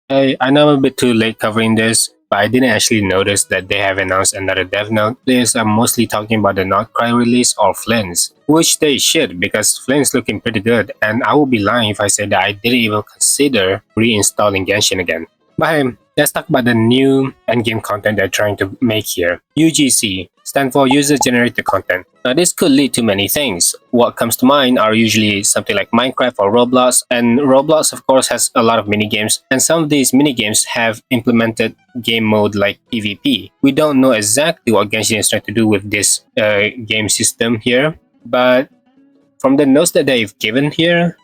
I know I'm a bit too late covering this, but I didn't actually notice that they have announced another dev note. Players are mostly talking about the Not Cry release or Flynn's, which they should because Flynn's looking pretty good, and I would be lying if I said that I didn't even consider reinstalling Genshin again. But hey, let's talk about the new endgame content they're trying to make here. UGC stand for User Generated Content. Now this could lead to many things. What comes to mind are usually something like Minecraft or Roblox, and Roblox of course has a lot of minigames, and some of these minigames have implemented game mode like PvP. We don't know exactly what Genshin is trying to do with this game system here, but from the notes that they've given here,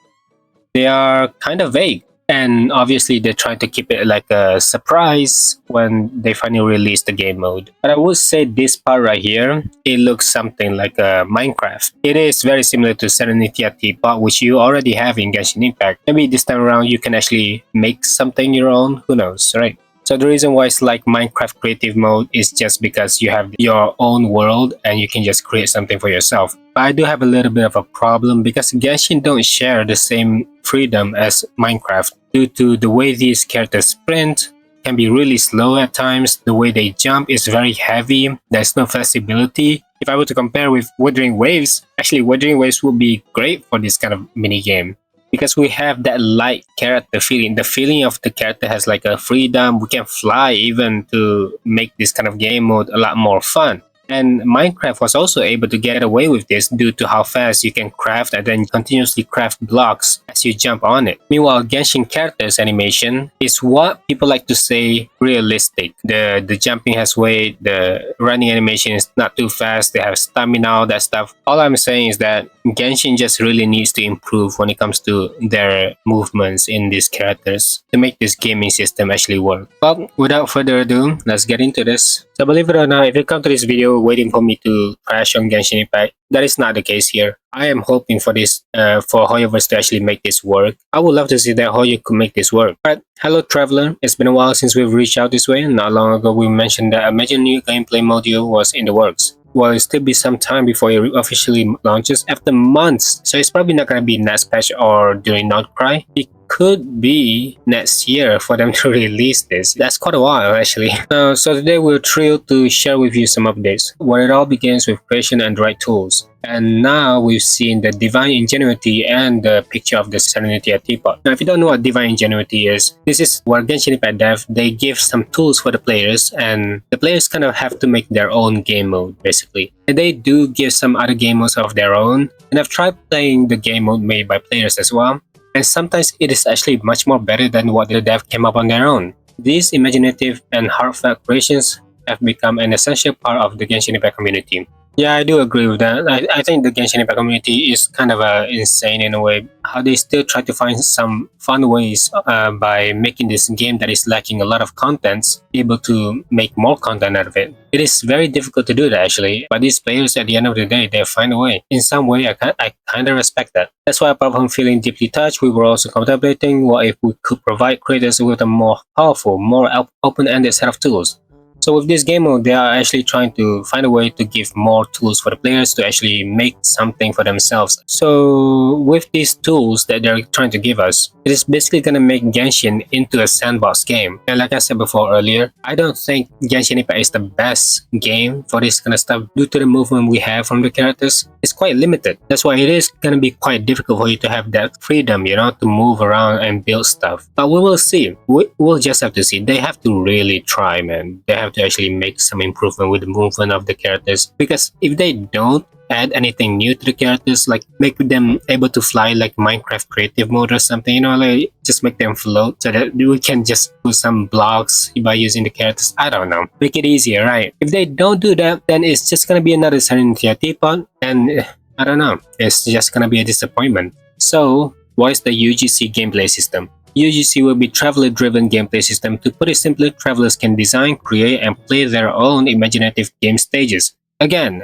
they are kind of vague. And obviously they're trying to keep it like a surprise when they finally release the game mode. But I would say this part right here, it looks something like a Minecraft. It is very similar to Serenitia Teapot, which you already have in Genshin Impact. Maybe this time around you can actually make something your own, who knows, right? So the reason why it's like Minecraft creative mode is just because you have your own world and you can just create something for yourself. But I do have a little bit of a problem because Genshin don't share the same freedom as Minecraft due to the way these characters sprint can be really slow at times. The way they jump is very heavy. There's no flexibility. If I were to compare with Wuthering Waves, actually Wuthering Waves would be great for this kind of mini game. Because we have that light character feeling. The feeling of the character has like a freedom. We can fly even to make this kind of game mode a lot more fun. And Minecraft was also able to get away with this due to how fast you can craft and then continuously craft blocks as you jump on it. Meanwhile, Genshin characters animation is what people like to say realistic. The jumping has weight, the running animation is not too fast, they have stamina, all that stuff. All I'm saying is that Genshin just really needs to improve when it comes to their movements in these characters to make this gaming system actually work. Well, without further ado, let's get into this. So believe it or not, if you come to this video waiting for me to crash on Genshin Impact, that is not the case here. I am hoping for this, for Hoyoverse to actually make this work. I would love to see that Hoyo could make this work. But hello Traveler, it's been a while since we've reached out this way. Not long ago we mentioned that a major new gameplay module was in the works. Well, it'll still be some time before it officially launches after months, so it's probably not gonna be next patch or during Notcry. It could be next year for them to release this. That's quite a while actually. So today we're thrilled to share with you some updates, where it all begins with creation and the right tools. And now we've seen the Divine Ingenuity and the picture of the Serenity at Teapot. Now if you don't know what Divine Ingenuity is, this is where Genshin Impact Dev, they give some tools for the players and the players kind of have to make their own game mode basically. And they do give some other game modes of their own, and I've tried playing the game mode made by players as well. And sometimes it is actually much more better than what the dev came up on their own. These imaginative and heartfelt creations have become an essential part of the Genshin Impact community. Yeah, I do agree with that. I think the Genshin Impact community is kind of insane in a way. How they still try to find some fun ways by making this game that is lacking a lot of contents, able to make more content out of it. It is very difficult to do that actually, but these players at the end of the day, they find a way. In some way, I kind of respect that. That's why apart from feeling deeply touched, we were also contemplating what if we could provide creators with a more powerful, more open-ended set of tools. So with this game mode, they are actually trying to find a way to give more tools for the players to actually make something for themselves. So with these tools that they're trying to give us, it is basically going to make Genshin into a sandbox game. And like I said before earlier, I don't think Genshin Impact is the best game for this kind of stuff due to the movement we have from the characters. It's quite limited. That's why it is going to be quite difficult for you to have that freedom, you know, to move around and build stuff. But we will see. We'll just have to see. They have to really try, man. They have to actually make some improvement with the movement of the characters, because if they don't add anything new to the characters, like make them able to fly like Minecraft creative mode or something, you know, like just make them float so that we can just put some blocks by using the characters. I don't know, make it easier, right? If they don't do that, then it's just gonna be another Serenity Teapot, and I don't know, it's just gonna be a disappointment. So what is the UGC gameplay system? UGC will be traveler-driven gameplay system. To put it simply, travelers can design, create, and play their own imaginative game stages. Again,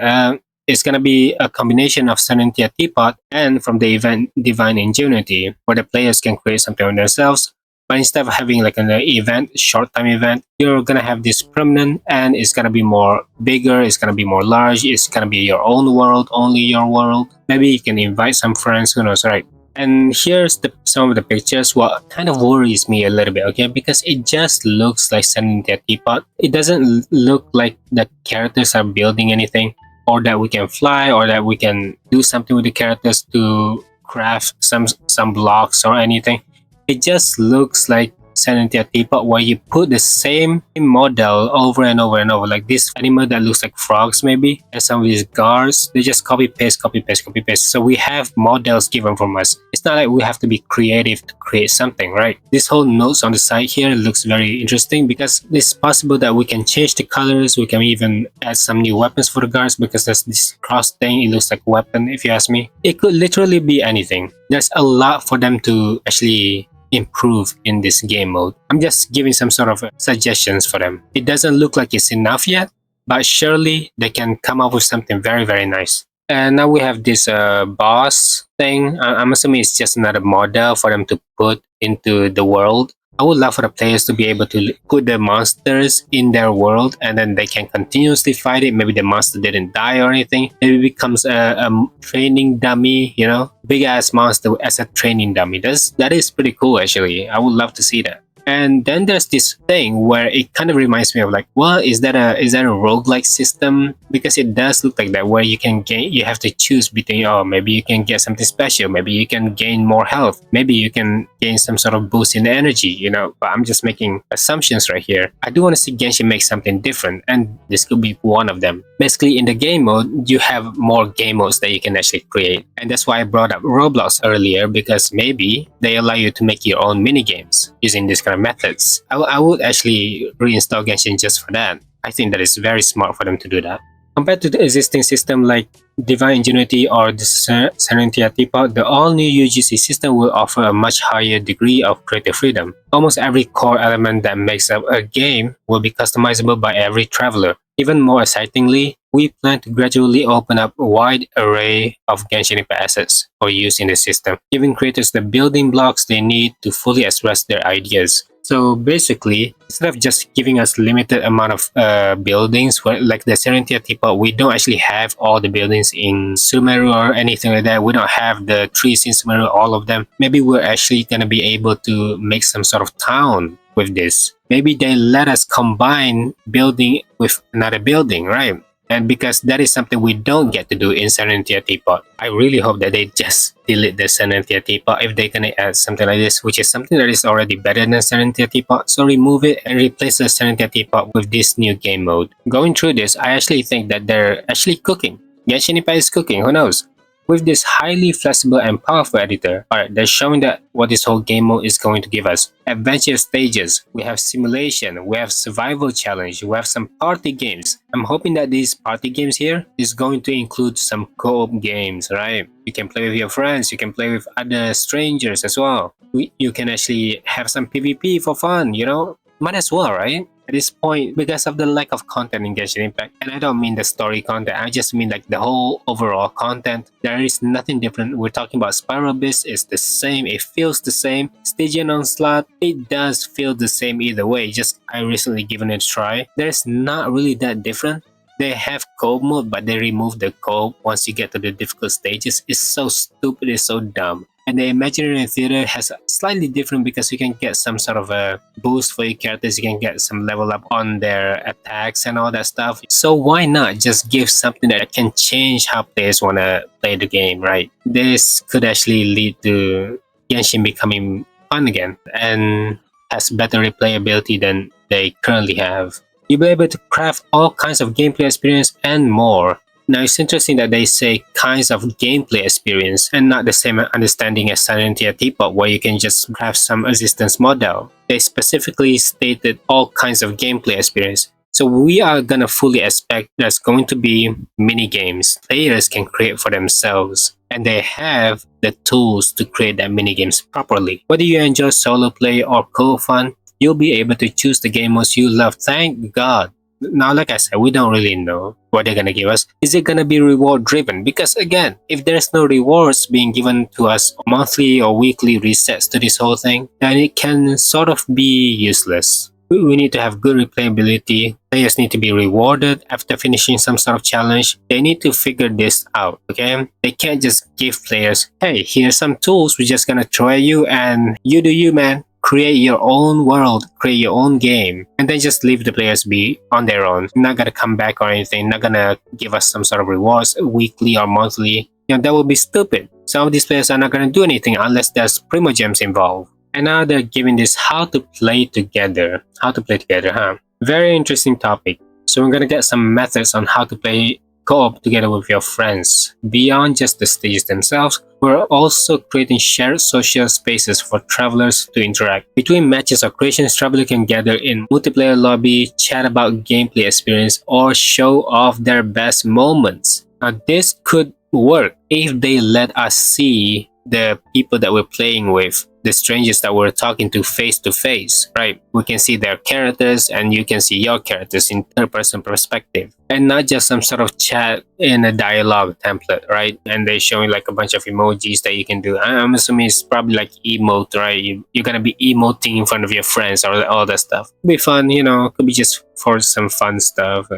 it's going to be a combination of Serenity Teapot and from the event Divine Ingenuity, where the players can create something on themselves. But instead of having like an event, short-time event, you're going to have this permanent, and it's going to be more bigger, it's going to be more large, it's going to be your own world, only your world. Maybe you can invite some friends, who knows, right? And here's some of the pictures. What kind of worries me a little bit, okay? Because it just looks like Sanity Teapot. It doesn't look like the characters are building anything, or that we can fly, or that we can do something with the characters to craft some blocks or anything. It just looks like Sanity Teapot, where you put the same model over and over and over, like this animal that looks like frogs maybe, and some of these guards, they just copy paste, copy paste, copy paste. So we have models given from us. It's not like we have to be creative to create something, right? This whole notes on the side here looks very interesting because it's possible that we can change the colors. We can even add some new weapons for the guards because there's this cross thing. It looks like a weapon, if you ask me. It could literally be anything. There's a lot for them to actually improve in this game mode. I'm just giving some sort of suggestions for them. It doesn't look like it's enough yet, but surely they can come up with something very, very nice. And now we have this boss thing. I'm assuming it's just another model for them to put into the world. I would love for the players to be able to put the monsters in their world and then they can continuously fight it. Maybe the monster didn't die or anything. Maybe it becomes a training dummy, you know, big ass monster as a training dummy. That is pretty cool actually. I would love to see that. And then there's this thing where it kind of reminds me of like, well, is that a roguelike system? Because it does look like that, where you can gain, you have to choose between, oh, maybe you can get something special, maybe you can gain more health, maybe you can gain some sort of boost in energy, you know. But I'm just making assumptions right here. I do want to see Genshin make something different, and this could be one of them. Basically, in the game mode, you have more game modes that you can actually create, and that's why I brought up Roblox earlier, because maybe they allow you to make your own mini games using this kind of methods. I would actually reinstall Genshin just for that. I think that is very smart for them to do that. Compared to the existing system like Divine Ingenuity or the Serenity Teapot, the all-new UGC system will offer a much higher degree of creative freedom. Almost every core element that makes up a game will be customizable by every traveler. Even more excitingly, we plan to gradually open up a wide array of Genshin Impact assets for use in the system, giving creators the building blocks they need to fully express their ideas. So basically, instead of just giving us limited amount of buildings, like the Serenity Teapot, we don't actually have all the buildings in Sumeru or anything like that. We don't have the trees in Sumeru, all of them. Maybe we're actually going to be able to make some sort of town with this. Maybe they let us combine building with another building, right? And because that is something we don't get to do in Serenity Teapot, I really hope that they just delete the Serenity Teapot if they're gonna add something like this, which is something that is already better than Serenity Teapot. So remove it and replace the Serenity Teapot with this new game mode. Going through this, I actually think that they're actually cooking. Genshin Impact is cooking, who knows? With this highly flexible and powerful editor, alright, they're showing that what this whole game mode is going to give us. Adventure stages, we have simulation, we have survival challenge, we have some party games. I'm hoping that these party games here is going to include some co-op games, right? You can play with your friends, you can play with other strangers as well. You can actually have some PvP for fun, you know? Might as well, right? At this point, because of the lack of content in Genshin Impact, and I don't mean the story content, I just mean like the whole overall content, there is nothing different. We're talking about Spiral Beast, it's the same, it feels the same. Stygian Onslaught, it does feel the same either way, just I recently given it a try. There's not really that different. They have co-op mode, but they remove the co-op once you get to the difficult stages. It's so stupid, it's so dumb. And the Imaginary Theater has slightly different because you can get some sort of a boost for your characters. You can get some level up on their attacks and all that stuff. So why not just give something that can change how players want to play the game, right? This could actually lead to Genshin becoming fun again and has better replayability than they currently have. You'll be able to craft all kinds of gameplay experience and more. Now it's interesting that they say kinds of gameplay experience and not the same understanding as Serenity Teapot where you can just craft some existence model. They specifically stated all kinds of gameplay experience. So we are gonna fully expect there's going to be mini games players can create for themselves. And they have the tools to create that mini games properly. Whether you enjoy solo play or co-op fun, you'll be able to choose the game modes you love. Thank God. Now, like I said, we don't really know what they're gonna give us. Is it gonna be reward driven? Because again, if there's no rewards being given to us monthly or weekly resets to this whole thing, then it can sort of be useless. We need to have good replayability. Players need to be rewarded after finishing some sort of challenge. They need to figure this out, okay? They can't just give players, hey, here's some tools, we're just gonna throw at you and you do you, man. Create your own world, create your own game, and then just leave the players be on their own. Not gonna come back or anything, not gonna give us some sort of rewards weekly or monthly. That would be stupid. Some of these players are not gonna do anything unless there's Primogems involved. And now they're giving this how to play together. How to play together, huh? Very interesting topic. So we're gonna get some methods on how to play co-op together with your friends. Beyond just the stages themselves, we're also creating shared social spaces for travelers to interact. Between matches or creations, travelers can gather in multiplayer lobby, chat about gameplay experience, or show off their best moments. Now this could work if they let us see the people that we're playing with, the strangers that we're talking to face, right? We can see their characters and you can see your characters in third-person perspective, and not just some sort of chat in a dialogue template, right? And they're showing like a bunch of emojis that you can do. I'm assuming it's probably like emote, right? You're gonna be emoting in front of your friends or all that stuff. It'll be fun, could be just for some fun stuff.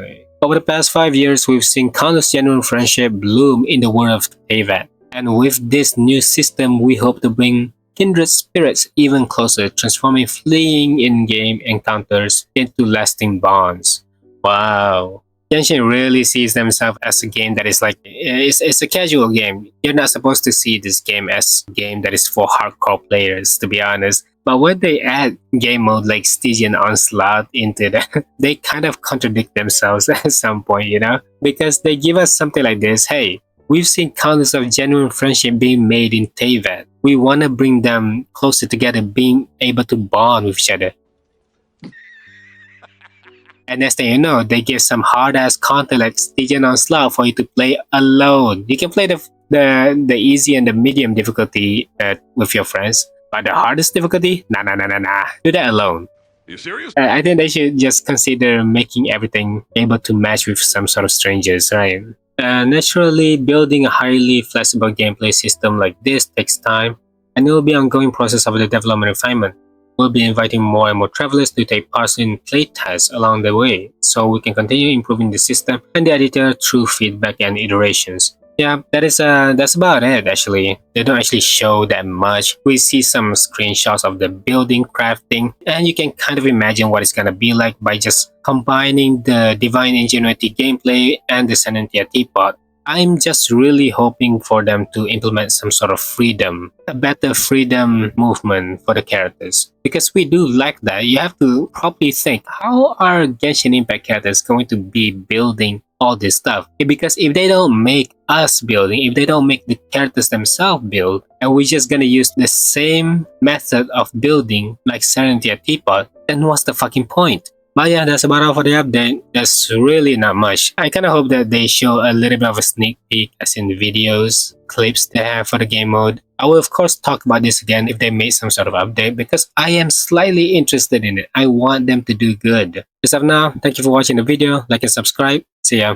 Over the past 5 years, we've seen countless genuine friendship bloom in the world of Teyvat. And with this new system, we hope to bring kindred spirits even closer, transforming fleeting in-game encounters into lasting bonds. Wow. Genshin really sees themselves as a game that is like, it's a casual game. You're not supposed to see this game as a game that is for hardcore players, to be honest. But when they add game mode like Stygian Onslaught into that, they kind of contradict themselves at some point, Because they give us something like this, hey, we've seen countless of genuine friendship being made in Teyvat. We want to bring them closer together, being able to bond with each other. And next thing you know, they give some hard-ass content like Stygian Onslaught for you to play alone. You can play the easy and the medium difficulty with your friends, but the hardest difficulty, nah. Do that alone. Are you serious? I think they should just consider making everything able to match with some sort of strangers, right? Naturally, building a highly flexible gameplay system like this takes time, and it will be an ongoing process of the development refinement. We'll be inviting more and more travelers to take part in playtests along the way, so we can continue improving the system and the editor through feedback and iterations. Yeah, that's about it actually. They don't actually show that much. We see some screenshots of the building, crafting, and you can kind of imagine what it's gonna be like by just combining the Divine Ingenuity gameplay and the Senentia teapot. I'm just really hoping for them to implement some sort of freedom, a better freedom movement for the characters. Because we do lack that. You have to properly think, how are Genshin Impact characters going to be building all this stuff? Because if they don't make us building, if they don't make the characters themselves build, and we're just gonna use the same method of building like Serenity Teapot, then what's the fucking point? But yeah, that's about all for the update. There's really not much. I kind of hope that they show a little bit of a sneak peek, as in videos, clips they have for the game mode. I will of course talk about this again if they made some sort of update, because I am slightly interested in it. I want them to do good. As of now, thank you for watching the video, like and subscribe. See ya.